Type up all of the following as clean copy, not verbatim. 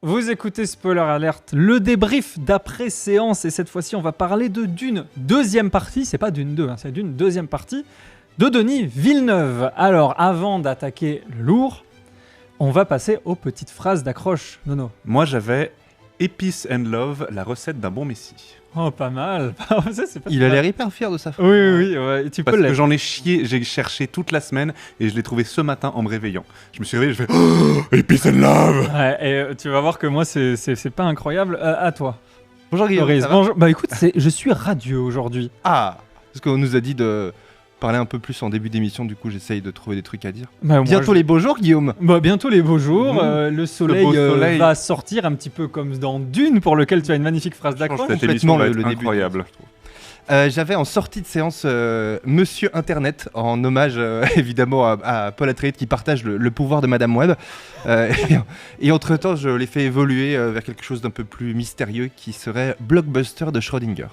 Vous écoutez Spoiler Alert, le débrief d'après-séance, et cette fois-ci on va parler d'une deuxième partie, c'est pas d'une 2, c'est d'une deuxième partie, de Denis Villeneuve. Alors avant d'attaquer le lourd, on va passer aux petites phrases d'accroche. Nono. Moi j'avais Épices and Love, la recette d'un bon messie. Oh, pas mal. C'est pas Il a l'air hyper fier de sa phrase. Oui, ouais, tu peux Parce que l'être. j'en ai chié, j'ai cherché toute la semaine et je l'ai trouvé ce matin en me réveillant. Je me suis réveillé, je fais oh, Épices and Love. Ouais, et tu vas voir que moi c'est pas incroyable. À toi. Bonjour Guillaume. Floris, ça va bonjour. Bah écoute, je suis radieux aujourd'hui. Ah, parce qu'on nous a dit de parler un peu plus en début d'émission, du coup j'essaye de trouver des trucs à dire. Bah, Bientôt les beaux jours, Guillaume. Bah, bientôt les beaux jours, le soleil, beau soleil. va sortir un petit peu comme dans Dune, pour lequel tu as une magnifique phrase d'accroche. Cette Complètement émission va le être début incroyable. d'émission, je trouve. J'avais en sortie de séance Monsieur Internet, en hommage évidemment à Paul Atreides qui partage le pouvoir de Madame Web. Et entre-temps, je l'ai fait évoluer vers quelque chose d'un peu plus mystérieux qui serait Blockbuster de Schrödinger.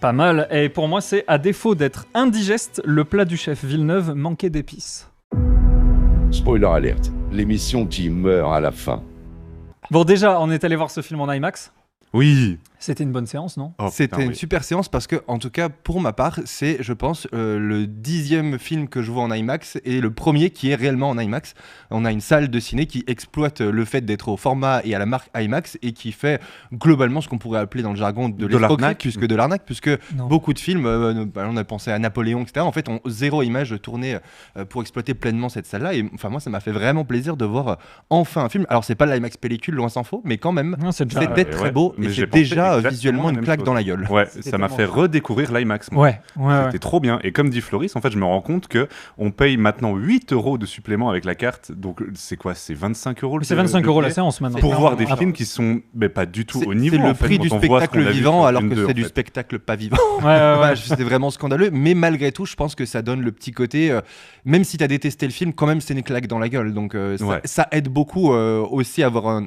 Pas mal, et pour moi c'est, à défaut d'être indigeste, le plat du chef Villeneuve manquait d'épices. Spoiler alert, l'émission qui meurt à la fin. Bon, déjà, on est allé voir ce film en IMAX. Oui. C'était une bonne séance, non? Oh, C'était putain, une oui. super séance parce que, en tout cas, pour ma part, c'est, je pense, le 10e film que je vois en IMAX et le premier qui est réellement en IMAX. On a une salle de ciné qui exploite le fait d'être au format et à la marque IMAX et qui fait globalement ce qu'on pourrait appeler dans le jargon de l'escroquerie l'arnaque. plus que de l'arnaque, puisque Non. beaucoup de films, on a pensé à Napoléon, etc., en fait, ont zéro image tournée pour exploiter pleinement cette salle-là. Et enfin, moi, ça m'a fait vraiment plaisir de voir enfin un film. Alors, c'est pas l'IMAX pellicule, loin s'en faut, mais quand même, Non, c'est déjà... c'était ouais, très beau mais et j'ai c'est pensé déjà exactement visuellement la une même claque chose. dans la gueule. Ouais, C'était ça m'a tellement fait fort. redécouvrir l'IMAX. moi. Ouais. C'était trop bien. Et comme dit Floris, en fait, je me rends compte que on paye maintenant 8 € de supplément avec la carte. Donc, c'est quoi? C'est 25 € C'est 25 € la billet séance maintenant. pour C'est voir des énorme. films qui sont pas du tout C'est au niveau. c'est le en fait, prix quand du on voit ce qu'on spectacle a vu vivant sur alors Dune que 2, c'est en du fait. spectacle pas vivant. Ouais. Ouais, c'était vraiment scandaleux, mais malgré tout, je pense que ça donne le petit côté, même si t'as détesté le film, quand même c'est une claque dans la gueule. Donc Ouais. ça aide beaucoup aussi à avoir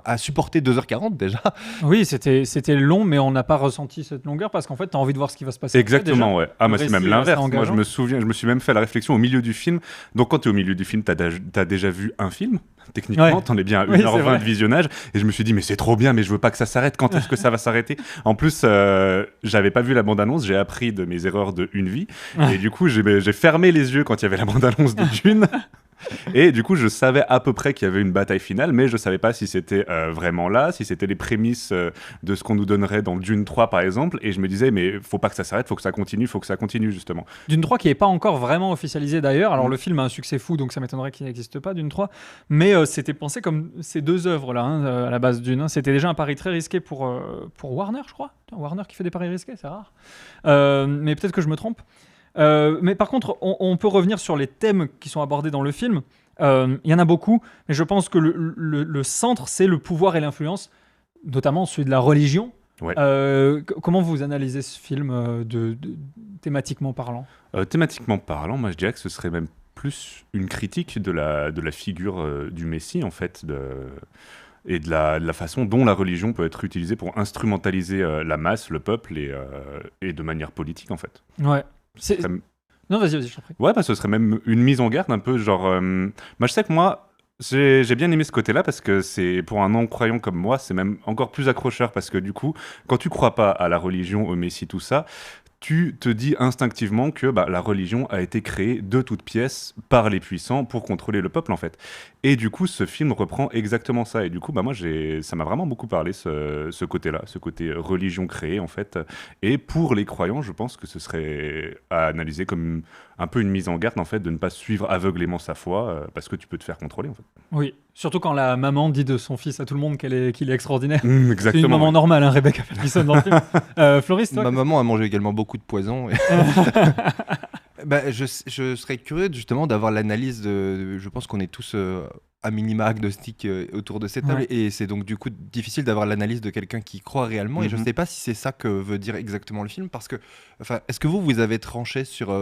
à supporter 2h40 déjà. Oui, c'était long, mais on n'a pas ressenti cette longueur parce qu'en fait, t'as envie de voir ce qui va se passer. Exactement, ouais. Ah, Le moi, c'est récit même est l'inverse. assez Moi, je engageant. me souviens, je me suis même fait la réflexion au milieu du film. Donc, quand tu es au milieu du film, t'as déjà vu un film. Techniquement, Ouais. t'en es bien à Oui, c'est 1h20 vrai. de visionnage. Et je me suis dit, mais c'est trop bien, mais je veux pas que ça s'arrête. Quand est-ce que ça va s'arrêter? En plus, j'avais pas vu la bande-annonce. J'ai appris de mes erreurs de une vie. Et du coup, j'ai fermé les yeux quand il y avait la bande-annonce de Dune. Et du coup, je savais à peu près qu'il y avait une bataille finale, mais je savais pas si c'était vraiment là, si c'était les prémices de ce qu'on nous donnerait dans Dune 3, par exemple. Et je me disais, mais faut pas que ça s'arrête, faut que ça continue, justement. Dune 3 qui n'est pas encore vraiment officialisé d'ailleurs. Alors le film a un succès fou, donc ça m'étonnerait qu'il n'existe pas, Dune 3. Mais c'était pensé comme ces deux œuvres-là, à la base Dune. C'était déjà un pari très risqué pour Warner, je crois. Putain, Warner qui fait des paris risqués, c'est rare. Mais peut-être que je me trompe. Mais par contre, on peut revenir sur les thèmes qui sont abordés dans le film. Il y en a beaucoup, mais je pense que le centre, c'est le pouvoir et l'influence, notamment celui de la religion. Ouais. Comment vous analysez ce film thématiquement parlant? Thématiquement parlant, moi, je dirais que ce serait même plus une critique de la figure du Messie, en fait, et de la façon dont la religion peut être utilisée pour instrumentaliser la masse, le peuple, et de manière politique, en fait. Ouais. Ce serait- Non, vas-y, je t'en prie. Ouais, ce serait même une mise en garde un peu, genre... moi, je sais que moi, j'ai bien aimé ce côté-là, parce que c'est pour un non-croyant comme moi, c'est même encore plus accrocheur, parce que du coup, quand tu crois pas à la religion, au Messie, tout ça, tu te dis instinctivement que la religion a été créée de toutes pièces par les puissants pour contrôler le peuple, en fait. Et du coup, ce film reprend exactement ça. Et du coup, moi, ça m'a vraiment beaucoup parlé, ce côté-là, ce côté religion créée, en fait. Et pour les croyants, je pense que ce serait à analyser comme un peu une mise en garde, en fait, de ne pas suivre aveuglément sa foi, parce que tu peux te faire contrôler, en fait. Oui, surtout quand la maman dit de son fils à tout le monde qu'il est extraordinaire. C'est Exactement. une maman ouais. normale, Rebecca Ferguson dans le film. Floris, toi Ma maman a mangé également beaucoup de poison. Je serais curieux justement d'avoir l'analyse je pense qu'on est tous à minima agnostiques autour de cette table, Ouais. et c'est donc du coup difficile d'avoir l'analyse de quelqu'un qui croit réellement, et je Mhm. sais pas si c'est ça que veut dire exactement le film, parce que est-ce que vous avez tranché sur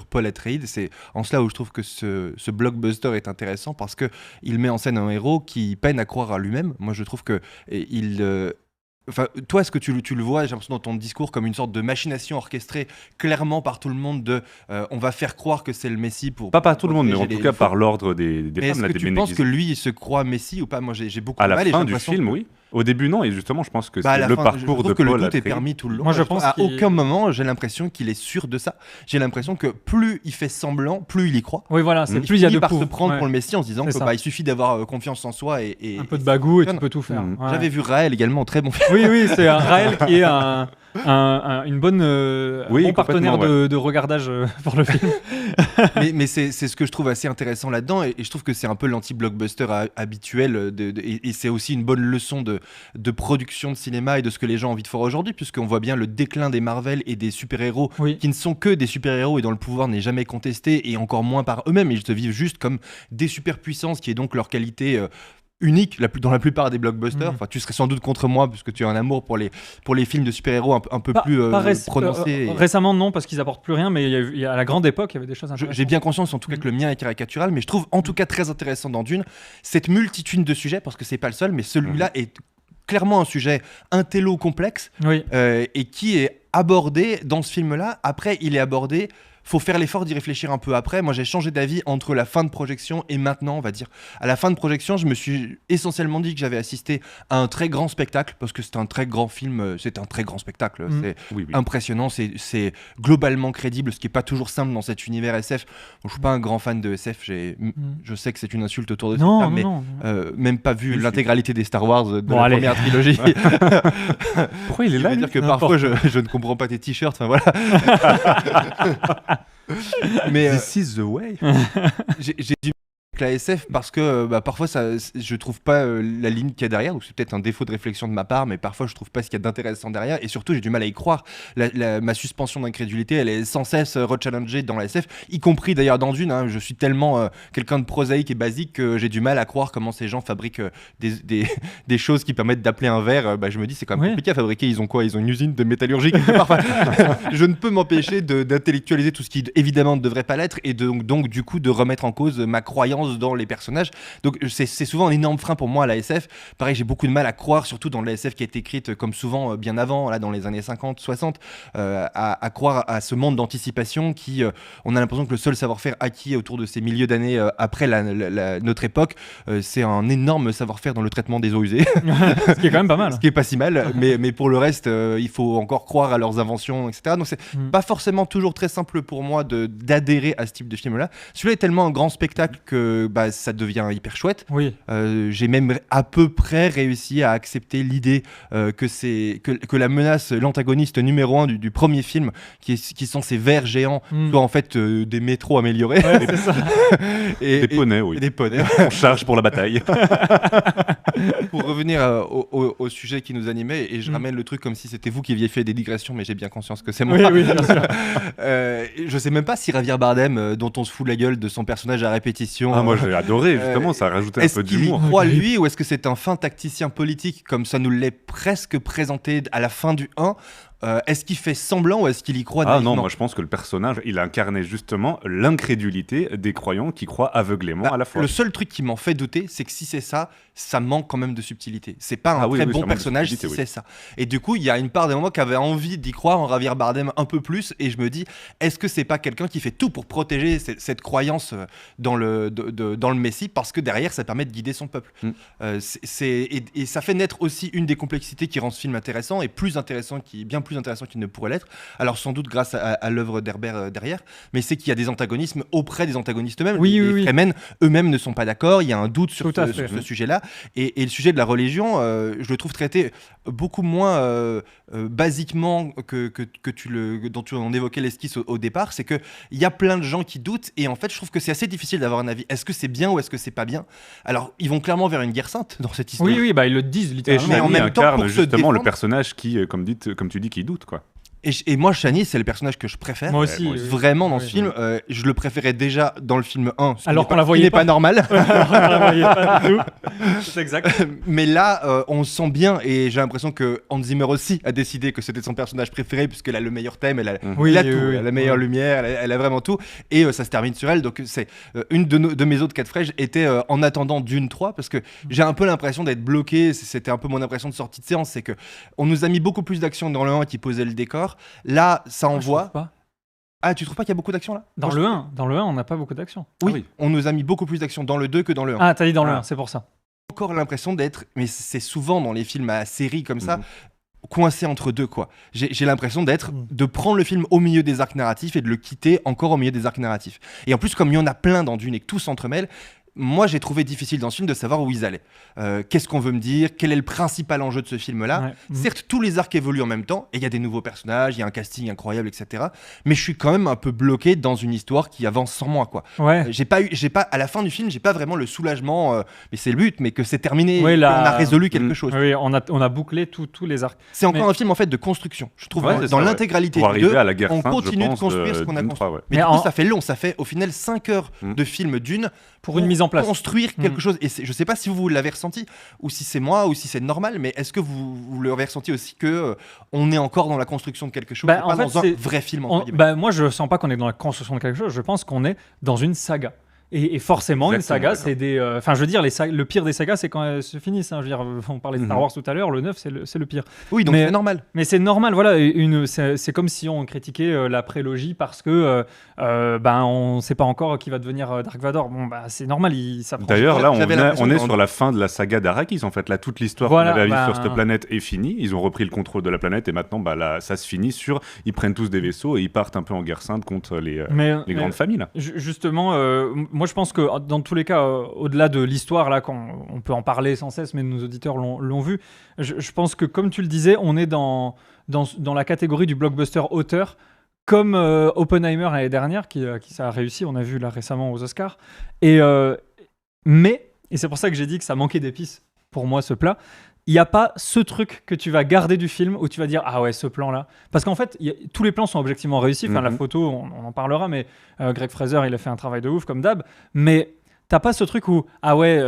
Paul Atreides? C'est en cela où je trouve que ce blockbuster est intéressant, parce que il met en scène un héros qui peine à croire à lui-même. Moi je trouve que il Enfin, toi, est-ce que tu le vois, j'ai l'impression dans ton discours, comme une sorte de machination orchestrée clairement par tout le monde on va faire croire que c'est le Messie pour... Pas par tout le monde, mais en protéger tout les cas par femmes. l'ordre des Mais femmes, est-ce là, que des tu Bene penses que Gesserit. lui, il se croit Messie ou pas? Moi, j'ai beaucoup À de la mal et j'ai fin du l'impression film, que... oui. Au début, non, et justement, je pense que Bah, à c'est la le fin, parcours je de trouve que le Paul doute est Atreides. permis tout le long. Moi, je pense à qu'il- aucun moment, j'ai l'impression qu'il est sûr de ça. J'ai l'impression que plus il fait semblant, plus il y croit. Oui, voilà, c'est Il plus il y a de finit par se pouvoir. prendre Ouais. pour le Messie en se disant C'est que ça. il suffit d'avoir confiance en soi et Un peu de ça bagou et tu fonctionne. peux tout faire. Mhm. Ouais. J'avais vu Raël également, très bon film. Oui, oui, c'est un Raël qui est une bonne, Oui, bon partenaire complètement, de regardage pour le film. mais c'est ce que je trouve assez intéressant là-dedans et je trouve que c'est un peu l'anti-blockbuster habituel et c'est aussi une bonne leçon de production de cinéma et de ce que les gens ont envie de faire aujourd'hui, puisqu'on voit bien le déclin des Marvel et des super-héros Oui. qui ne sont que des super-héros et dont le pouvoir n'est jamais contesté et encore moins par eux-mêmes, ils se vivent juste comme des super-puissances qui est donc leur qualité unique dans la plupart des blockbusters. Mhm. Enfin, tu serais sans doute contre moi puisque tu as un amour pour les films de super-héros un peu Pas- plus pas prononcé. récemment, non, parce qu'ils apportent plus rien, mais à la grande époque, il y avait des choses J'ai intéressantes. bien conscience en tout cas que le mien est caricatural, mais je trouve en tout cas très intéressant dans Dune cette multitude de sujets, parce que c'est pas le seul, mais celui-là est clairement un sujet intello complexe Oui. et qui est abordé dans ce film-là. Après, il est abordé. Faut faire l'effort d'y réfléchir un peu après. Moi, j'ai changé d'avis entre la fin de projection et maintenant, on va dire. À la fin de projection, je me suis essentiellement dit que j'avais assisté à un très grand spectacle, parce que c'est un très grand film, c'est un très grand spectacle. Mhm. C'est Oui, oui. impressionnant, c'est globalement crédible, ce qui est pas toujours simple dans cet univers SF. Bon, je suis pas un grand fan de SF, je sais que c'est une insulte autour de cette Non, table, mais non. même pas vu Oui, l'intégralité des Star Wars de Bon, la allez. première trilogie. Pourquoi il est Je là veux lui dire que N'importe. parfois je ne comprends pas tes t-shirts, enfin voilà. Mais This is the way. j'ai du la SF parce que parfois je trouve pas la ligne qu'il y a derrière, donc c'est peut-être un défaut de réflexion de ma part, mais parfois je trouve pas ce qu'il y a d'intéressant derrière et surtout j'ai du mal à y croire. Ma suspension d'incrédulité, elle est sans cesse rechallengée dans la SF, y compris d'ailleurs dans Dune, hein. Je suis tellement quelqu'un de prosaïque et basique que j'ai du mal à croire comment ces gens fabriquent des choses qui permettent d'appeler un verre. Je me dis c'est quand même Oui. compliqué à fabriquer, ils ont quoi? Ils ont une usine de métallurgie quelque part. Enfin, je ne peux m'empêcher d'intellectualiser tout ce qui évidemment ne devrait pas l'être et donc du coup de remettre en cause ma croyance dans les personnages. Donc c'est souvent un énorme frein pour moi à la SF. Pareil, j'ai beaucoup de mal à croire, surtout dans la SF qui a été écrite comme souvent bien avant, là dans les années 50, 60, à croire à ce monde d'anticipation qui, on a l'impression que le seul savoir-faire acquis autour de ces milieux d'années après notre époque, c'est un énorme savoir-faire dans le traitement des eaux usées. Ce qui est quand même pas mal. Ce qui est pas si mal, mais pour le reste, il faut encore croire à leurs inventions, etc. Donc c'est pas forcément toujours très simple pour moi d'adhérer à ce type de film-là. Celui-là est tellement un grand spectacle que ça devient hyper chouette. Oui. J'ai même à peu près réussi à accepter l'idée que la menace, l'antagoniste numéro 1 du premier film, qui sont ces vers géants, soit en fait des métros améliorés. Ouais, c'est ça. Des poneys, oui. Et des poneys. On charge pour la bataille. Pour revenir au sujet qui nous animait, et je ramène le truc comme si c'était vous qui aviez fait des digressions, mais j'ai bien conscience que c'est moi. Oui, oui, bien sûr. Je sais même pas si Javier Bardem, dont on se fout de la gueule de son personnage à répétition. Ah, moi j'ai adoré, justement, ça a rajouté un Est-ce peu qu'il y d'humour. croit lui, ou est-ce que c'est un fin tacticien politique comme ça nous l'est presque présenté à la fin du 1? Est-ce qu'il fait semblant ou est-ce qu'il y croit Ah naïvement? non, moi je pense que le personnage, il incarnait justement l'incrédulité des croyants qui croient aveuglément à la fois. Le seul truc qui m'en fait douter, c'est que si c'est ça, ça manque quand même de subtilité. C'est pas un Ah oui, très oui, bon ça manque de personnage si subtilité, c'est ça. Et du coup, il y a une part de moi qui avait envie d'y croire en Javier Bardem un peu plus, et je me dis, est-ce que c'est pas quelqu'un qui fait tout pour protéger cette croyance dans le Messie, parce que derrière, ça permet de guider son peuple. Et ça fait naître aussi une des complexités qui rend ce film intéressant, et bien plus intéressant qu'il ne pourrait l'être. Alors sans doute grâce à l'œuvre d'Herbert derrière, mais c'est qu'il y a des antagonismes auprès des antagonistes eux-mêmes. Oui, oui, les oui. Fremen eux-mêmes ne sont pas d'accord, il y a un doute sur Tout à ce fait. sujet-là. Et le sujet de la religion, je le trouve traité beaucoup moins basiquement dont on évoquait l'esquisse au départ. C'est qu'il y a plein de gens qui doutent, et en fait, je trouve que c'est assez difficile d'avoir un avis. Est-ce que c'est bien ou est-ce que c'est pas bien? Alors, ils vont clairement vers une guerre sainte dans cette histoire. Oui, oui, ils le disent Et littéralement. Mais en Shani même temps, incarne pour se justement le défendre- personnage qui, comme tu dis, qui doute, quoi. Et moi, Chani, c'est le personnage que je préfère. Moi aussi. moi aussi. Vraiment dans Oui. ce film, je le préférais déjà dans le film 1, Alors qu'on la ce qui voyait n'est pas. pas normal. On la voyait pas du tout. C'est exact. Mais là, on le sent bien et j'ai l'impression que Hans Zimmer aussi a décidé que c'était son personnage préféré puisqu'elle a le meilleur thème, elle a Oui, tout, oui, oui. elle a la meilleure lumière, elle a vraiment tout et ça se termine sur elle. Donc c'est une de mes autres 4 fraîches était en attendant Dune 3 parce que j'ai un peu l'impression d'être bloqué. C'était un peu mon impression de sortie de séance, c'est que on nous a mis beaucoup plus d'action dans le 1 qui posait le décor. Là, ça Je envoie. trouve pas. Ah, tu trouves pas qu'il y a beaucoup d'action là? Dans le 1, on n'a pas beaucoup d'action. Oui, Ah oui. on nous a mis beaucoup plus d'action dans le 2 que dans le 1. Ah, t'as dit dans le Ah. 1, c'est pour ça. Encore l'impression d'être, mais c'est souvent dans les films à série comme ça, Mhm. coincé entre deux quoi. J'ai l'impression Mhm. de prendre le film au milieu des arcs narratifs et de le quitter encore au milieu des arcs narratifs. Et en plus, comme il y en a plein dans Dune et que tout s'entremêle, moi j'ai trouvé difficile dans ce film de savoir où ils allaient. Qu'est-ce qu'on veut me dire? Quel est le principal enjeu de ce film-là? Ouais. Mhm. Certes, tous les arcs évoluent en même temps, et il y a des nouveaux personnages, il y a un casting incroyable, etc. Mais je suis quand même un peu bloqué dans une histoire qui avance sans moi, quoi. Ouais. À la fin du film, j'ai pas vraiment le soulagement, mais c'est le but, mais que c'est terminé, Ouais, qu'on là- a résolu quelque chose. Oui, on a bouclé tous les arcs. C'est encore Mais- un film en fait de construction. Je trouve Ouais, dans c'est ça, ouais. l'intégralité Pour du arriver 2, à la guerre on sainte, continue je de pense, construire ce qu'on a Dune construit. 3, ouais. Mais Mais du coup, en- ça fait long, ça fait au final 5 heures de film d'une Pour une mise en place. construire quelque chose. Et je sais pas si vous l'avez ressenti, ou si c'est moi, ou si c'est normal, mais est-ce que vous l'avez ressenti aussi que on est encore dans la construction de quelque chose, Bah, et en pas fait, dans un c'est- vrai film entre guillemets. Bah, moi, je sens pas qu'on est dans la construction de quelque chose. Je pense qu'on est dans une saga. Et forcément, une Exactement, saga, d'accord. c'est des. Enfin, je veux dire, le pire des sagas, c'est quand elles se finissent. Hein. Je veux dire, on parlait de Star Mhm. Wars tout à l'heure, le 9, c'est le pire. Oui, donc mais- c'est normal. Mais c'est normal, voilà. C'est comme si on critiquait la prélogie parce que ben, on sait pas encore qui va devenir Dark Vador. Bon, bah, c'est normal, ça prend. D'ailleurs, là, J'avais on l'impression est que- sur la fin de la saga d'Arrakis. En fait, là, toute l'histoire Voilà, qu'on avait bah- sur cette planète est finie. Ils ont repris le contrôle de la planète et maintenant, bah, là, ça se finit sur. Ils prennent tous des vaisseaux et ils partent un peu en guerre sainte contre les grandes familles. Là. Justement, moi je pense que dans tous les cas, au-delà de l'histoire, là, on peut en parler sans cesse, mais nos auditeurs l'ont vu, je pense que comme tu le disais, on est dans la catégorie du blockbuster auteur, comme Oppenheimer l'année dernière, qui ça a réussi, on a vu là récemment aux Oscars. Et c'est pour ça que j'ai dit que ça manquait d'épices pour moi ce plat. Il n'y a pas ce truc que tu vas garder du film où tu vas dire ah ouais ce plan là parce qu'en fait tous les plans sont objectivement réussis, enfin la Mhm. photo on en parlera, mais Greg Fraser il a fait un travail de ouf comme d'hab, mais t'as pas ce truc où ah ouais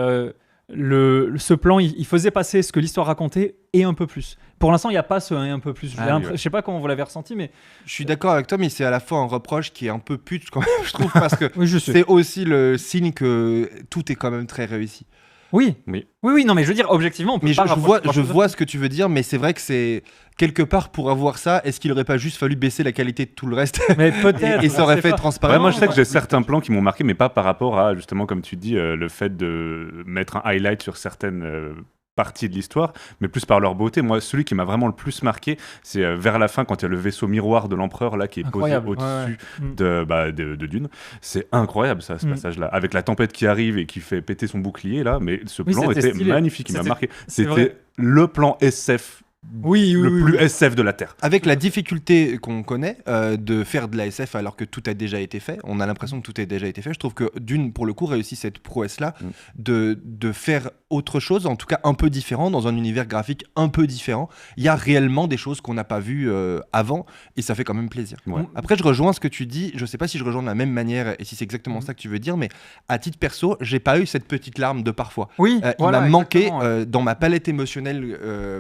ce plan il faisait passer ce que l'histoire racontait et un peu plus. Pour l'instant il n'y a pas ce un peu plus. Ah oui, ouais. Je sais pas comment vous l'avez ressenti, mais Je suis d'accord avec toi, mais c'est à la fois un reproche qui est un peu pute quand même, je trouve, parce que oui je sais. c'est aussi le signe que tout est quand même très réussi. Oui. Oui. Oui, non, mais je veux dire, objectivement, on peut Mais pas rapprocher je vois ce que tu veux dire, mais c'est vrai que c'est quelque part pour avoir ça, est-ce qu'il aurait pas juste fallu baisser la qualité de tout le reste Mais peut-être. et ça aurait c'est fait pas- transparent. Ouais, moi, je sais que j'ai certains plans qui m'ont marqué, mais pas par rapport à, justement, comme tu dis, le fait de mettre un highlight sur certaines parties de l'histoire, mais plus par leur beauté. Moi, celui qui m'a vraiment le plus marqué, c'est vers la fin, quand il y a le vaisseau miroir de l'empereur là qui est Incroyable, posé au-dessus ouais, ouais. de Dune. C'est incroyable, ça, ce Mm. passage-là. Avec la tempête qui arrive et qui fait péter son bouclier, là, mais ce Oui, plan c'était était stylé. magnifique, il m'a C'était- marqué. c'est vrai. C'était le plan SF, Oui, oui, le oui, plus oui. SF de la Terre. Avec la difficulté qu'on connaît de faire de la SF alors que tout a déjà été fait, on a l'impression que tout a déjà été fait. Je trouve que Dune, pour le coup, réussit cette prouesse-là de faire autre chose, en tout cas un peu différent, dans un univers graphique un peu différent. Il y a réellement des choses qu'on n'a pas vues avant et ça fait quand même plaisir. Ouais. Après, je rejoins ce que tu dis. Je sais pas si je rejoins de la même manière et si c'est exactement ça que tu veux dire, mais à titre perso, j'ai pas eu cette petite larme de parfois. Oui, Il voilà, m'a manqué exactement, ouais. dans ma palette émotionnelle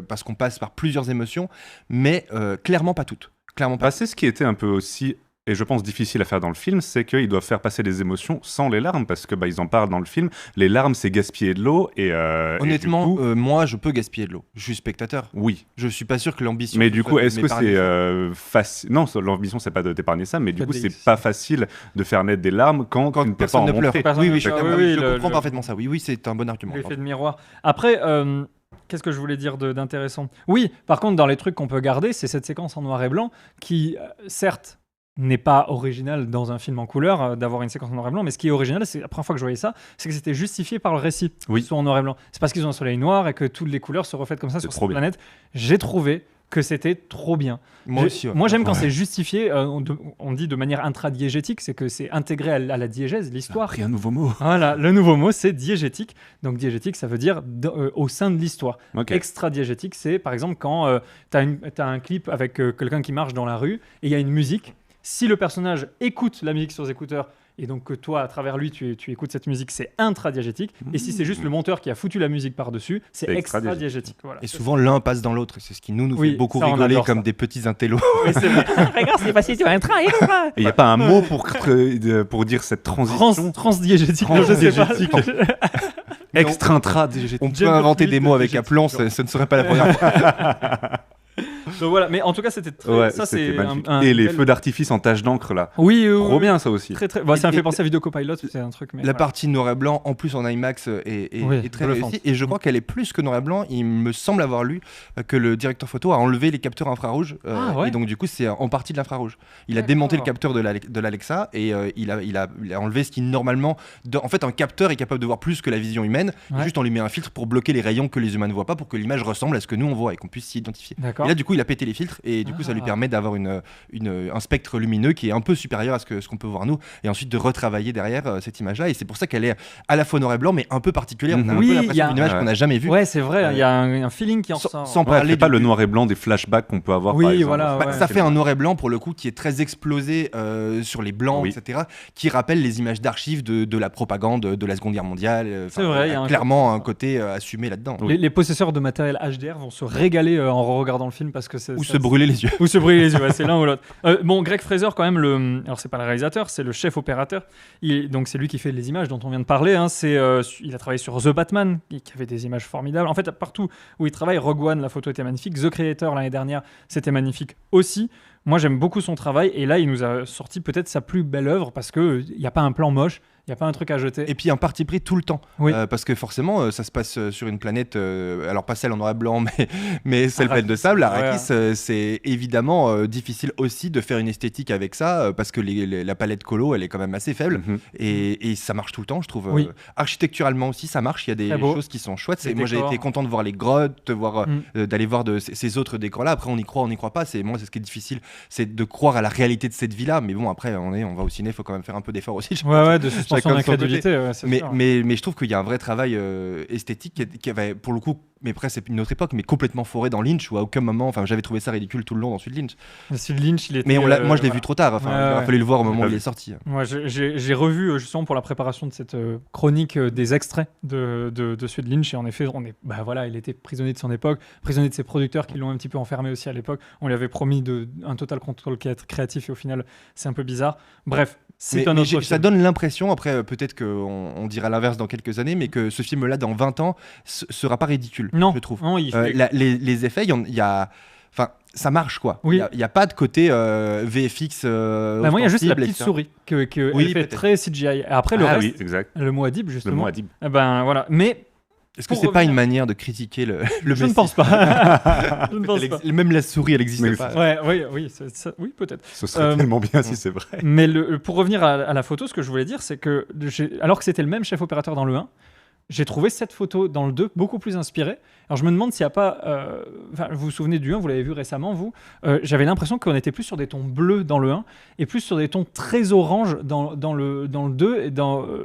parce qu'on passe par plusieurs émotions, mais clairement pas toutes. Clairement pas. Bah, c'est ce qui était un peu aussi, et je pense difficile à faire dans le film, c'est qu'ils doivent faire passer des émotions sans les larmes, parce que bah, ils en parlent dans le film. Les larmes, c'est gaspiller de l'eau, et Honnêtement, et du coup, moi, je peux gaspiller de l'eau. Je suis spectateur. oui. Je suis pas sûr que l'ambition. Mais du coup, soit est-ce que m'épargner c'est ça. facile? Non, l'ambition, c'est pas de t'épargner ça, mais du Pas coup, de c'est déguiser. pas facile de faire naître des larmes quand tu ne peux pas personne en ne pleure. montrer. Personne Oui, ne oui, je, pleure. suis- Oui, oui, je le- comprends le- parfaitement ça. Oui, oui, c'est un bon argument. L'effet de miroir. Après, qu'est-ce que je voulais dire d'intéressant? Oui, par contre, dans les trucs qu'on peut garder, c'est cette séquence en noir et blanc qui, certes, n'est pas original dans un film en couleur d'avoir une séquence en noir et blanc, mais ce qui est original, c'est la première fois que je voyais ça, c'est que c'était justifié par le récit, Oui. qu'ils soient en noir et blanc. C'est parce qu'ils ont un soleil noir et que toutes les couleurs se reflètent comme ça sur trop cette bien. planète. J'ai trouvé que c'était trop bien. Moi aussi. Ouais. Moi, j'aime quand Ouais. c'est justifié, on dit de manière intradiégétique, c'est que c'est intégré à la diégèse, l'histoire. Appris un nouveau mot. Voilà, le nouveau mot, c'est diégétique. Donc, diégétique, ça veut dire au sein de l'histoire. Ok. Extra-diégétique, c'est par exemple quand t'as un clip avec quelqu'un qui marche dans la rue et il y a une musique. Si le personnage écoute la musique sur ses écouteurs et donc que toi, à travers lui, tu écoutes cette musique, c'est intradiégétique. Et si c'est juste le monteur qui a foutu la musique par-dessus, c'est C'est extra-diégétique. Voilà. Et souvent, l'un passe dans l'autre. C'est ce qui nous Oui, fait beaucoup ça, on rigoler adore comme ça. des petits intellos. Oui, c'est vrai. Regarde, c'est passé sur extra. Et il n'y a pas un mot pour dire cette transition. Transdiégétique. Je sais pas. Extra-intra-diégétique. On peut J'aime inventer le des fluide mots avec diégétique, aplomb, quoi. ce ne serait pas la première fois. Donc voilà, mais en tout cas, c'était très. Ouais, ça, c'était c'est magnifique. un Et les bel- feux d'artifice en taches d'encre là. Oui, Trop oui. bien ça aussi. Très, très. Bah, ça me Et- fait penser à Video Copilot, c'est un truc. Mais La voilà. partie noir et blanc, en plus en IMAX, Oui, est très bluffante. réussie. Et je crois qu'elle est plus que noir et blanc. Il me semble avoir lu que le directeur photo a enlevé les capteurs infrarouges. Ah, ouais. Et donc, du coup, c'est en partie de l'infrarouge. Il a D'accord. démonté le capteur de l'Alexa et il a enlevé ce qui, normalement. En fait, un capteur est capable de voir plus que la vision humaine. Ouais. Juste, on lui met un filtre pour bloquer les rayons que les humains ne voient pas pour que l'image ressemble à ce que nous, on voit et qu'on puisse s'y identifier. D'accord. Et là, du coup, il a pété les filtres et du coup, ça lui Ah. permet d'avoir un spectre lumineux qui est un peu supérieur à ce qu'on peut voir nous et ensuite de retravailler derrière cette image-là. Et c'est pour ça qu'elle est à la fois noir et blanc, mais un peu particulière. On a Oui, un peu il y l'impression a- d'une image Ouais. qu'on n'a jamais vue. Ouais, c'est vrai, il y a un feeling qui en Sans, sort. sans Ouais, parler c'est pas du- le noir et blanc des flashbacks qu'on peut avoir Oui, par exemple. voilà, Bah, ouais. ça fait un noir et blanc pour le coup qui est très explosé sur les blancs, Oui. etc., qui rappelle les images d'archives de la propagande de la Seconde Guerre mondiale. C'est vrai, il y a un clairement côté- un côté assumé là-dedans. Les possesseurs de matériel HDR vont se régaler en regardant le film parce que c'est Ou ça- se brûler les yeux. Ou se brûler les yeux, ouais, c'est l'un ou l'autre. Bon, Greg Fraser, quand même, alors c'est pas le réalisateur, c'est le chef opérateur. Donc c'est lui qui fait les images dont on vient de parler. Hein. Il a travaillé sur The Batman, qui avait des images formidables. En fait, partout où il travaille, Rogue One, la photo était magnifique. The Creator, l'année dernière, c'était magnifique aussi. Moi, j'aime beaucoup son travail. Et là, il nous a sorti peut-être sa plus belle œuvre parce qu'il n'y a pas un plan moche, il n'y a pas un truc à jeter. Et puis un parti pris tout le temps. Oui. Parce que forcément, ça se passe sur une planète, alors pas celle en noir et blanc, mais celle pleine de Arrakis, sable. ouais. Arrakis, c'est évidemment difficile aussi de faire une esthétique avec ça, parce que la palette colo, elle est quand même assez faible. Mhm. Et ça marche tout le temps, je trouve. Oui. Architecturalement aussi, ça marche. Il y a des Très beau. choses qui sont chouettes. Les Moi, j'ai décors. été content de voir les grottes, Mm. d'aller voir ces autres décors-là. Après, on y croit, on n'y croit pas. Moi, c'est ce qui est difficile, c'est de croire à la réalité de cette vie-là. Mais bon, après, on va au ciné, il faut quand même faire un peu d'effort aussi. Ouais, de suspension Chacun de son côté. d'incrédulité, ouais, c'est Mais, sûr. mais je trouve qu'il y a un vrai travail esthétique qui avait, pour le coup, mais après c'est une autre époque, mais complètement foré dans Lynch, où à aucun moment, enfin j'avais trouvé ça ridicule tout le long dans Sud Lynch. Sud Lynch, il était, Mais moi je l'ai voilà. vu trop tard, enfin Ouais, il a ouais. fallu le voir au moment où Ouais. il est sorti. Moi, j'ai revu justement pour la préparation de cette chronique des extraits de Sud Lynch et en effet, voilà, il était prisonnier de son époque, prisonnier de ses producteurs qui l'ont un petit peu enfermé aussi à l'époque. On lui avait promis un total contrôle créatif et au final, c'est un peu bizarre. Bref, c'est Mais un autre ça film. donne l'impression, après peut-être qu'on dira l'inverse dans quelques années, mais que ce film-là dans 20 ans sera pas ridicule, Non, je trouve. non, il fait- Les effets, il y a... Enfin, ça marche quoi. Oui. Il y a pas de côté VFX. Bah, moi, il y a juste la ostensible, petite etc. souris que Oui, elle fait peut-être. très CGI. Et après, le Ah reste, oui, exact. le mot Adib, Le justement. mot Adib. Eh ben voilà. Mais Est-ce que Pour c'est pas revenir- une manière de critiquer le je ne Messie pense pas. Je ne pense pas. Même la souris, elle n'existe Mais pas. Ouais, oui, peut-être. Ce serait tellement bien si c'est vrai. Mais pour revenir à la photo, ce que je voulais dire, c'est que alors que c'était le même chef opérateur dans le 1, j'ai trouvé cette photo dans le 2 beaucoup plus inspirée. Alors je me demande s'il n'y a pas... vous vous souvenez du 1, vous l'avez vu récemment, vous. J'avais l'impression qu'on était plus sur des tons bleus dans le 1 et plus sur des tons très orange dans le 2. Et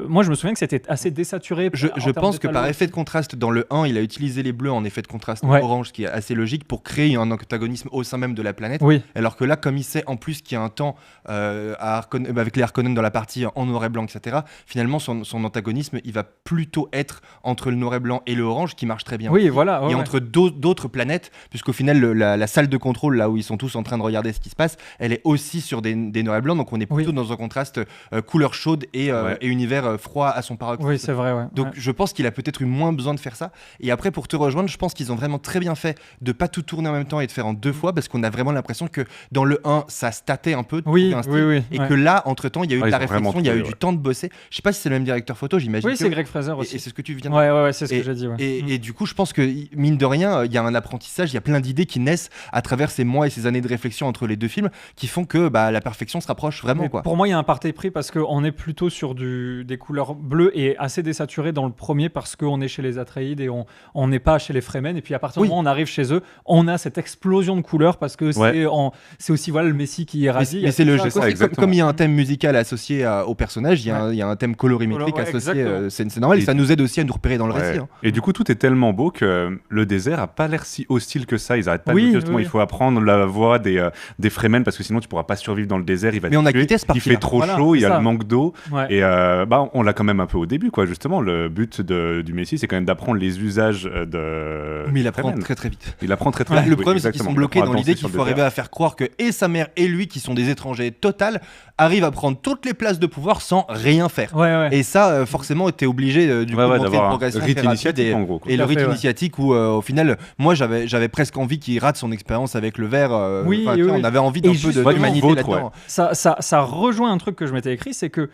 moi, je me souviens que c'était assez désaturé. Je en termes pense que d'étalons. par effet de contraste, dans le 1, il a utilisé les bleus en effet de contraste Ouais. orange, ce qui est assez logique pour créer un antagonisme au sein même de la planète. Oui, Alors que là, comme il sait en plus qu'il y a un temps avec les Harkonnen dans la partie en noir et blanc, etc., finalement, son antagonisme, il va plutôt être entre le noir et blanc et le orange, qui marche très bien. oui, voilà. Et ouais, entre d'autres planètes, puisqu'au final, la salle de contrôle, là où ils sont tous en train de regarder ce qui se passe, elle est aussi sur des noirs et blancs, donc on est plutôt Oui. dans un contraste couleur chaude et univers froid à son paroxysme. Oui, c'est vrai, ouais. Donc Ouais. je pense qu'il a peut-être eu moins besoin de faire ça. Et après, pour te rejoindre, je pense qu'ils ont vraiment très bien fait de pas tout tourner en même temps et de faire en 2 fois, parce qu'on a vraiment l'impression que dans le 1, ça se tâtait un peu, de Oui, trouver un style, oui, et ouais. que là, entre-temps, il y a eu Ah, de la ils ont vraiment réflexion, il y a eu trouvé, du ouais. temps de bosser. Je sais pas si c'est le même directeur photo, j'imagine. Oui, c'est Greg Fraser Et aussi. c'est ce que tu viens de Ouais, c'est ce que j'ai dit. Ouais. Et du coup, je pense que, mine de rien, il y a un apprentissage, il y a plein d'idées qui naissent à travers ces mois et ces années de réflexion entre les deux films qui font que la perfection se rapproche vraiment. Quoi. Pour moi, il y a un parti pris parce qu'on est plutôt sur des couleurs bleues et assez désaturées dans le premier parce qu'on est chez les Atreides et on n'est pas chez les Fremen. Et puis à partir du moment où on arrive chez eux, on a cette explosion de couleurs parce que c'est aussi le Messie qui irradie. Mais c'est logique. Comme il y a un thème musical associé au personnage, il y a un thème colorimétrique associé. C'est normal et ça nous aide aussi à nous repérer dans le récit. Hein. Et du coup, tout est tellement beau que le désert a pas l'air si hostile que ça. Ils arrêtent pas de dire justement, il faut apprendre la voix des Fremen parce que sinon tu pourras pas survivre dans le désert. Il va te tuer. Il fait trop chaud, il y a le manque d'eau. Et on l'a quand même un peu au début, quoi. Justement, le but du Messie, c'est quand même d'apprendre les usages de. Mais il apprend très très vite. Il apprend très très vite. Le problème, c'est qu'ils sont bloqués dans l'idée qu'il faut arriver à faire croire que et sa mère et lui, qui sont des étrangers total, arrivent à prendre toutes les places de pouvoir sans rien faire. Et ça, forcément, t'es obligé du coup de montrer une progression rite initiatique, en gros. Et le rite initiatique où, au final, moi, j'avais presque envie qu'il rate son expérience avec le verre. On avait envie d'un peu d'humanité là-dedans. Ça rejoint un truc que je m'étais écrit, c'est que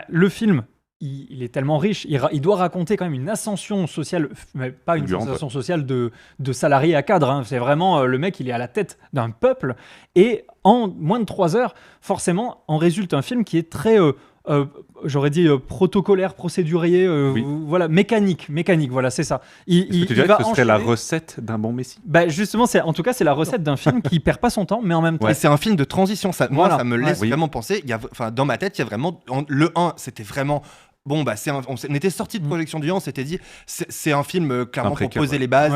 le film, il est tellement riche, il doit raconter quand même une ascension sociale, mais pas une ascension sociale de salarié à cadre. Hein. C'est vraiment le mec, il est à la tête d'un peuple. Et en moins de 3 heures, forcément, en résulte un film qui est très... j'aurais dit protocolaire, procédurier, voilà, mécanique, voilà, c'est ça. Tu dirais que ce serait la recette d'un bon Messie? Justement, en tout cas, c'est la recette d'un film qui perd pas son temps, mais en même temps. Et c'est un film de transition. Moi, ça me laisse vraiment penser. Dans ma tête, il y a vraiment le 1, c'était vraiment. Bon, on était sorti de projection du 1, on s'était dit, c'est un film clairement pour poser les bases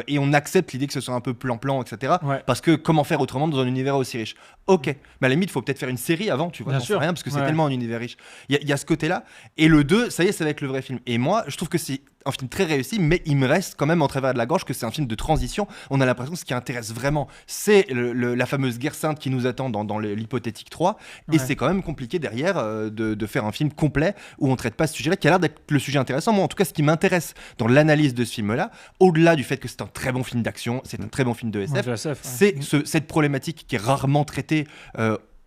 et on accepte l'idée que ce soit un peu plan-plan, etc. Parce que comment faire autrement dans un univers aussi riche? Ok, mais à la limite, il faut peut-être faire une série avant, tu vois, j'en sais rien, parce que c'est tellement un univers riche. Il y a ce côté-là. Et le 2, ça y est, ça va être le vrai film. Et moi, je trouve que c'est un film très réussi, mais il me reste quand même en travers de la gorge que c'est un film de transition. On a l'impression que ce qui intéresse vraiment, c'est la fameuse guerre sainte qui nous attend dans l'hypothétique 3. Et c'est quand même compliqué derrière de faire un film complet où on traite pas ce sujet-là, qui a l'air d'être le sujet intéressant. Moi, en tout cas, ce qui m'intéresse dans l'analyse de ce film-là, au-delà du fait que c'est un très bon film d'action, c'est un très bon film de SF, c'est cette problématique qui est rarement traitée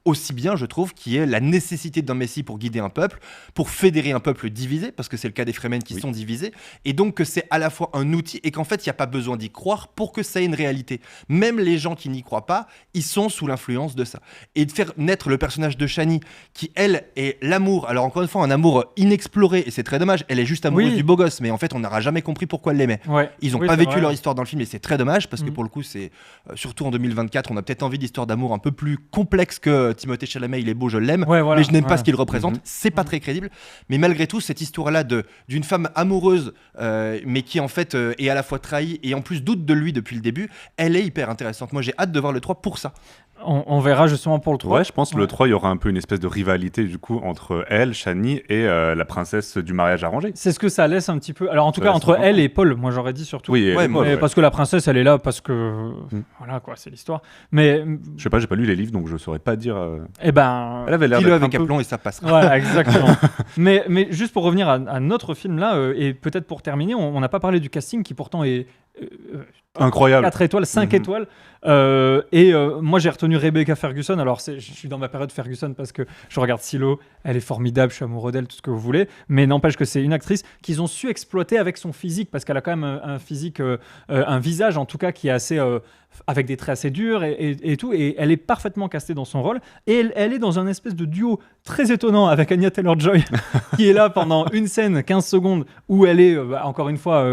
aussi bien, je trouve, qui est la nécessité d'un Messie pour guider un peuple, pour fédérer un peuple divisé, parce que c'est le cas des Fremen qui sont divisés, et donc que c'est à la fois un outil et qu'en fait, il n'y a pas besoin d'y croire pour que ça ait une réalité. Même les gens qui n'y croient pas, ils sont sous l'influence de ça. Et de faire naître le personnage de Chani, qui, elle, est l'amour, alors encore une fois, un amour inexploré, et c'est très dommage, elle est juste amoureuse du beau gosse, mais en fait, on n'aura jamais compris pourquoi elle l'aimait. Ils n'ont pas vécu leur histoire dans le film, et c'est très dommage, parce que pour le coup, c'est surtout en 2024, on a peut-être envie d'histoires d'amour un peu plus complexes que Timothée Chalamet, il est beau, je l'aime, mais je n'aime pas ce qu'il représente. C'est pas très crédible. Mais malgré tout, cette histoire-là d'une femme amoureuse, mais qui en fait est à la fois trahie et en plus doute de lui depuis le début, elle est hyper intéressante. Moi, j'ai hâte de voir le 3 pour ça. On verra justement pour le 3. Ouais, je pense que le 3, il y aura un peu une espèce de rivalité du coup entre elle, Chani, et la princesse du mariage arrangé. C'est ce que ça laisse un petit peu. Alors en tout cas, entre elle et Paul, moi j'aurais dit surtout. Oui, parce que la princesse, elle est là parce que. Voilà quoi, c'est l'histoire. Mais. Je sais pas, j'ai pas lu les livres donc je saurais pas dire. Eh ben. Elle avait l'air dis-le avec aplomb et ça passera. Voilà, exactement. mais juste pour revenir à notre film là, et peut-être pour terminer, on n'a pas parlé du casting qui pourtant est. Incroyable. 4 étoiles, 5 étoiles. Moi, j'ai retenu Rebecca Ferguson. Alors, je suis dans ma période Ferguson parce que je regarde Silo. Elle est formidable. Je suis amoureux d'elle, tout ce que vous voulez. Mais n'empêche que c'est une actrice qu'ils ont su exploiter avec son physique parce qu'elle a quand même un physique, un visage en tout cas qui est assez. Avec des traits assez durs et tout. Et elle est parfaitement castée dans son rôle. Et elle est dans un espèce de duo très étonnant avec Anya Taylor-Joy qui est là pendant une scène, 15 secondes, où elle est, encore une fois,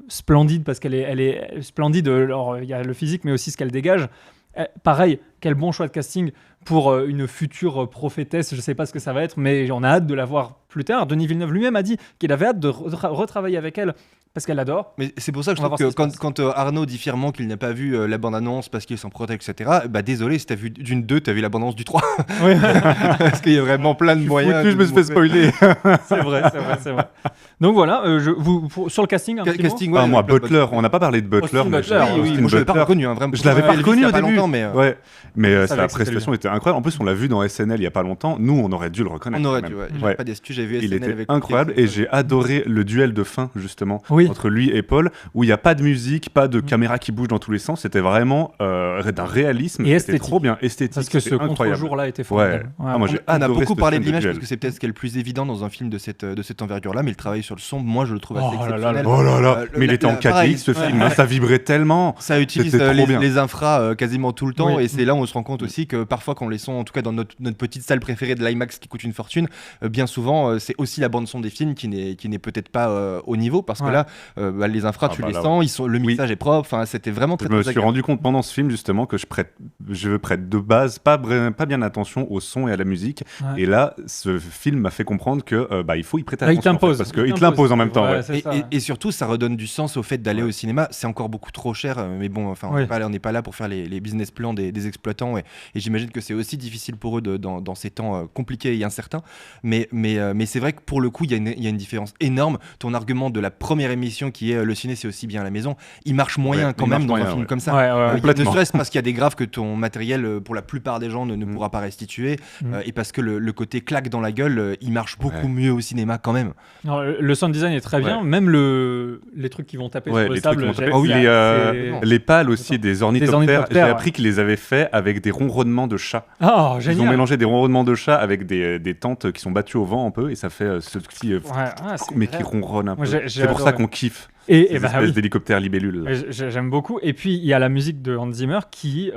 splendide parce qu'elle est splendide. Alors, il y a le physique, mais aussi ce qu'elle dégage. Pareil, quel bon choix de casting pour une future prophétesse. Je ne sais pas ce que ça va être, mais on a hâte de la voir plus tard. Denis Villeneuve lui-même a dit qu'il avait hâte de retravailler avec elle parce qu'elle adore. Mais c'est pour ça que je trouve que quand Arnaud dit fièrement qu'il n'a pas vu la bande-annonce parce qu'il s'en protège, etc., désolé, si t'as vu d'une 2, t'as vu la bande-annonce du 3. Oui. Parce qu'il y a vraiment plein de moyens. Je me suis fait spoiler. C'est vrai. Donc voilà, sur le casting, un petit mot. Moi, Butler, on n'a pas parlé de Butler. Moi je l'avais pas reconnu, vraiment. Je l'avais pas reconnu au début. Mais sa que prestation était incroyable. En plus, on l'a vu dans SNL il y a pas longtemps. Nous, on aurait dû le reconnaître. On aurait dû, j'avais pas déçu, j'ai vu SNL il était avec incroyable et j'ai adoré le duel de fin, justement. entre lui et Paul, où il n'y a pas de musique, pas de caméra qui bouge dans tous les sens. C'était vraiment d'un réalisme. Et c'était trop bien, esthétique. Parce que ce incroyable. contre-jour-là était formidable. Ah, moi, j'ai On a adoré beaucoup cette parlé scène de l'image duel. parce que c'est peut-être ce qui est le plus évident dans un film de cette envergure-là, mais le travail sur le son, moi je le trouve assez Oh là là exceptionnel. Oh là là, mais il était en 4DX pareil, ce film, hein, ça vibrait tellement. Ça utilise C'était trop bien. les infras quasiment tout le temps, Oui. et c'est là où on se rend compte aussi que parfois quand les sons, en tout cas dans notre petite salle préférée de l'IMAX qui coûte une fortune, bien souvent c'est aussi la bande son des films qui n'est peut-être pas au niveau, parce que là les infras tu les sens, le mixage est propre, enfin c'était vraiment très Je me très suis agréable. rendu compte pendant ce film justement que je prête de base pas bien attention au son et à la musique, et là ce film m'a fait comprendre que il faut y prêter Là, il attention, t'impose. parce qu'il te l'impose en même temps. Ouais, ouais. c'est ça. Et surtout, ça redonne du sens au fait d'aller au cinéma. C'est encore beaucoup trop cher, mais bon, enfin, on n'est pas là pour faire les business plans des exploitants, et j'imagine que c'est aussi difficile pour eux dans ces temps compliqués et incertains. Mais c'est vrai que pour le coup, il y a une différence énorme. Ton argument de la première émission qui est le ciné, c'est aussi bien à la maison, il marche moyen quand même dans un film comme ça. Ne serait-ce parce qu'il y a des graves que ton matériel, pour la plupart des gens, ne pourra pas restituer, et parce que le côté claque dans la gueule, il marche beaucoup mieux au cinéma quand même. Alors, le sound design est très bien, même les trucs qui vont taper sur le sable. Les pales aussi des ornithoptères. J'ai appris qu'ils les avaient fait avec des ronronnements de chats. Oh, génial. Ils ont mélangé des ronronnements de chats avec des tentes qui sont battues au vent un peu, et ça fait ce petit mais qui ronronne un peu. C'est pour ça qu'on kiffe. Et espèces d'hélicoptères libellules. J'aime beaucoup. Et puis il y a la musique de Hans Zimmer qui,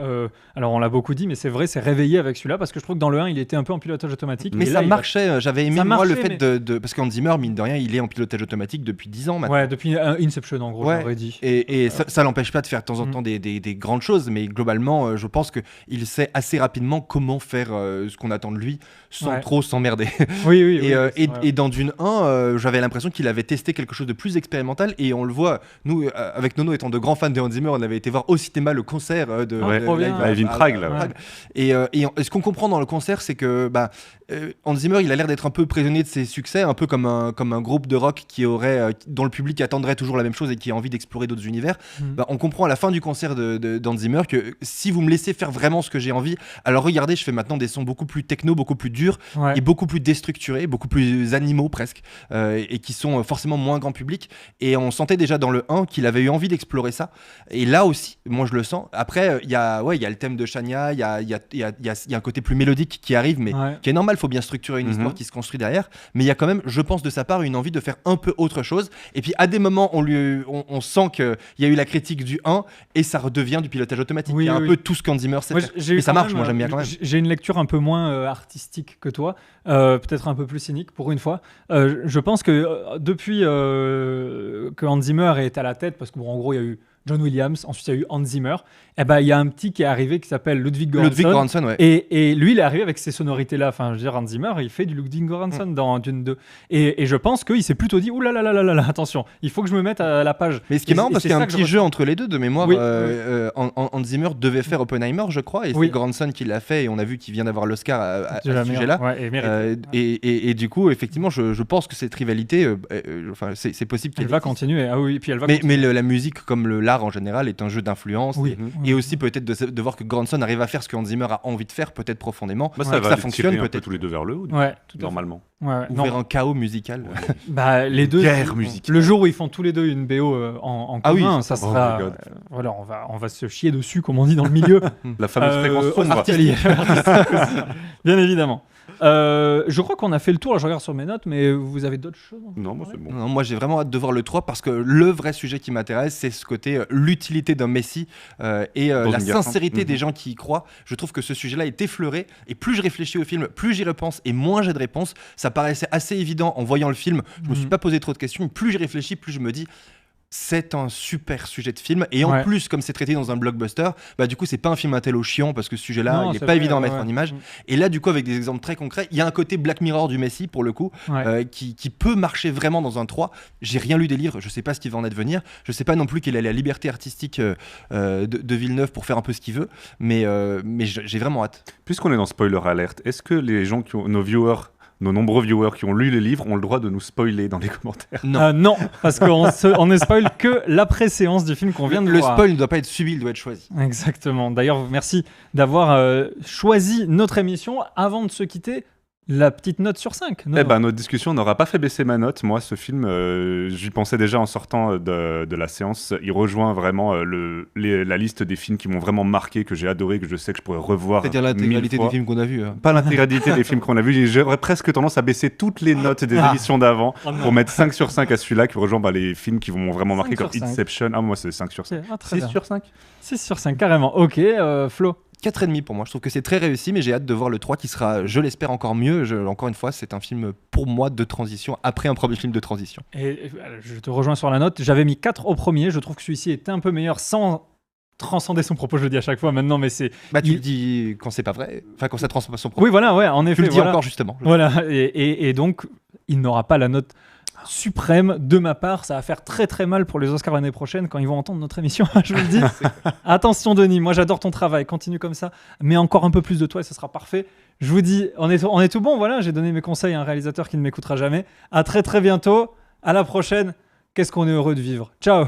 alors on l'a beaucoup dit, mais c'est vrai, s'est réveillé avec celui-là, parce que je trouve que dans le 1 il était un peu en pilotage automatique. Mais ça marchait. J'avais aimé moi le fait de parce qu'Hans Zimmer, mine de rien, il est en pilotage automatique depuis 10 ans maintenant. Ouais, depuis Inception en gros, j'aurais dit. Et ça l'empêche pas de faire de temps en temps des grandes choses, mais globalement, je pense qu'il sait assez rapidement comment faire ce qu'on attend de lui sans trop s'emmerder. Et dans Dune 1, j'avais l'impression qu'il avait testé quelque chose de plus expérimental, et on le voit, nous avec Nono étant de grands fans de Hans Zimmer, on avait été voir au cinéma le concert de Live in Prague. Et ce qu'on comprend dans le concert, c'est que Hans Zimmer, il a l'air d'être un peu prisonnier de ses succès, un peu comme un groupe de rock dont le public attendrait toujours la même chose et qui a envie d'explorer d'autres univers. On comprend à la fin du concert d'Hans Zimmer que si vous me laissez faire vraiment ce que j'ai envie, alors regardez, je fais maintenant des sons beaucoup plus techno, beaucoup plus durs, et beaucoup plus déstructurés, beaucoup plus animaux presque, et qui sont forcément moins grand public. Et on sentait déjà dans le 1 qu'il avait eu envie d'explorer ça. Et là aussi, moi je le sens. Après, il y a le thème de Shania, il y a un côté plus mélodique qui arrive, mais qui est normal. Il faut bien structurer une histoire qui se construit derrière, mais il y a quand même, je pense, de sa part une envie de faire un peu autre chose. Et puis à des moments on sent qu'il y a eu la critique du 1 et ça redevient du pilotage automatique. Il y a un peu tout ce qu'Hans Zimmer sait faire. Mais ça marche, moi j'aime bien quand même. J'ai une lecture un peu moins artistique que toi, peut-être un peu plus cynique pour une fois. Je pense que depuis que Hans Zimmer est à la tête, parce qu'en gros il y a eu John Williams, ensuite il y a eu Hans Zimmer, il y a un petit qui est arrivé qui s'appelle Ludwig Göransson, et lui il est arrivé avec ces sonorités là, enfin je veux dire Hans Zimmer il fait du Ludwig Göransson dans Dune 2, et je pense qu'il s'est plutôt dit oulala, attention, il faut que je me mette à la page. Mais ce qui est marrant, parce qu'il y a un petit jeu entre les deux de mémoire. Hans Zimmer devait faire Oppenheimer, je crois, et c'est Göransson qui l'a fait, et on a vu qu'il vient d'avoir l'Oscar à ce sujet-là, et du coup effectivement je pense que cette rivalité, c'est possible qu'elle va continuer. Mais la musique comme l'art en général est un jeu d'influence, et aussi peut-être de voir que Göransson arrive à faire ce que Hans Zimmer a envie de faire, peut-être profondément. Ça fonctionne peut-être tous les deux vers le haut, normalement. Ou vers un chaos musical. Les deux. Guerre musicale. Le jour où ils font tous les deux une BO en commun, ça sera. Voilà, on va se chier dessus, comme on dit dans le milieu. La fameuse fréquence sombre. Bien évidemment. Je crois qu'on a fait le tour, là je regarde sur mes notes, mais vous avez d'autres choses? Non, moi c'est bon. Non, moi j'ai vraiment hâte de voir le 3, parce que le vrai sujet qui m'intéresse, c'est ce côté l'utilité d'un Messie et la sincérité des gens qui y croient. Je trouve que ce sujet-là est effleuré, et plus je réfléchis au film, plus j'y repense et moins j'ai de réponses. Ça paraissait assez évident en voyant le film, je me suis pas posé trop de questions, plus j'y réfléchis, plus je me dis c'est un super sujet de film, et en plus comme c'est traité dans un blockbuster, du coup c'est pas un film intello chiant, parce que ce sujet là il est pas évident à mettre en image, et là du coup avec des exemples très concrets, il y a un côté Black Mirror du Messie pour le coup, qui peut marcher vraiment dans un 3. J'ai rien lu des livres, je sais pas ce qui va en advenir, je sais pas non plus quelle est la liberté artistique de Villeneuve pour faire un peu ce qu'il veut, mais j'ai vraiment hâte. Puisqu'on est dans spoiler alert, est-ce que les gens nos nombreux viewers qui ont lu les livres ont le droit de nous spoiler dans les commentaires? Non, parce qu'on ne spoil que l'après-séance du film qu'on vient de voir. Le spoil ne doit pas être subi, il doit être choisi. Exactement. D'ailleurs, merci d'avoir choisi notre émission. Avant de se quitter, La petite note sur 5. Eh ben, notre discussion n'aura pas fait baisser ma note. Moi, ce film, j'y pensais déjà en sortant de la séance. Il rejoint vraiment la liste des films qui m'ont vraiment marqué, que j'ai adoré, que je sais que je pourrais revoir. C'est-à-dire l'intégralité des films qu'on a vus. Pas l'intégralité des films qu'on a vus. J'aurais presque tendance à baisser toutes les notes des éditions d'avant pour mettre 5 sur 5 à celui-là, qui rejoint les films qui m'ont vraiment marqué, comme Inception. Ah, moi, c'est 5 sur 5. 6 sur 5 6 sur 5, carrément. Ok, Flo. 4,5 pour moi, je trouve que c'est très réussi, mais j'ai hâte de voir le 3 qui sera, je l'espère, encore mieux. Encore une fois, c'est un film pour moi de transition, après un premier film de transition. Et je te rejoins sur la note, j'avais mis 4 au premier, je trouve que celui-ci était un peu meilleur sans transcender son propos, je le dis à chaque fois maintenant, mais c'est... Bah tu le dis quand c'est pas vrai, enfin quand ça transforme son propos. Oui voilà, ouais, en effet. Tu le dis encore justement. Voilà, et donc il n'aura pas la note suprême de ma part, ça va faire très très mal pour les Oscars l'année prochaine quand ils vont entendre notre émission, je vous le dis. Attention Denis, moi j'adore ton travail, continue comme ça, mais encore un peu plus de toi et ce sera parfait. Je vous dis, on est tout bon, voilà, j'ai donné mes conseils à un réalisateur qui ne m'écoutera jamais. À très très bientôt, à la prochaine, qu'est-ce qu'on est heureux de vivre. Ciao.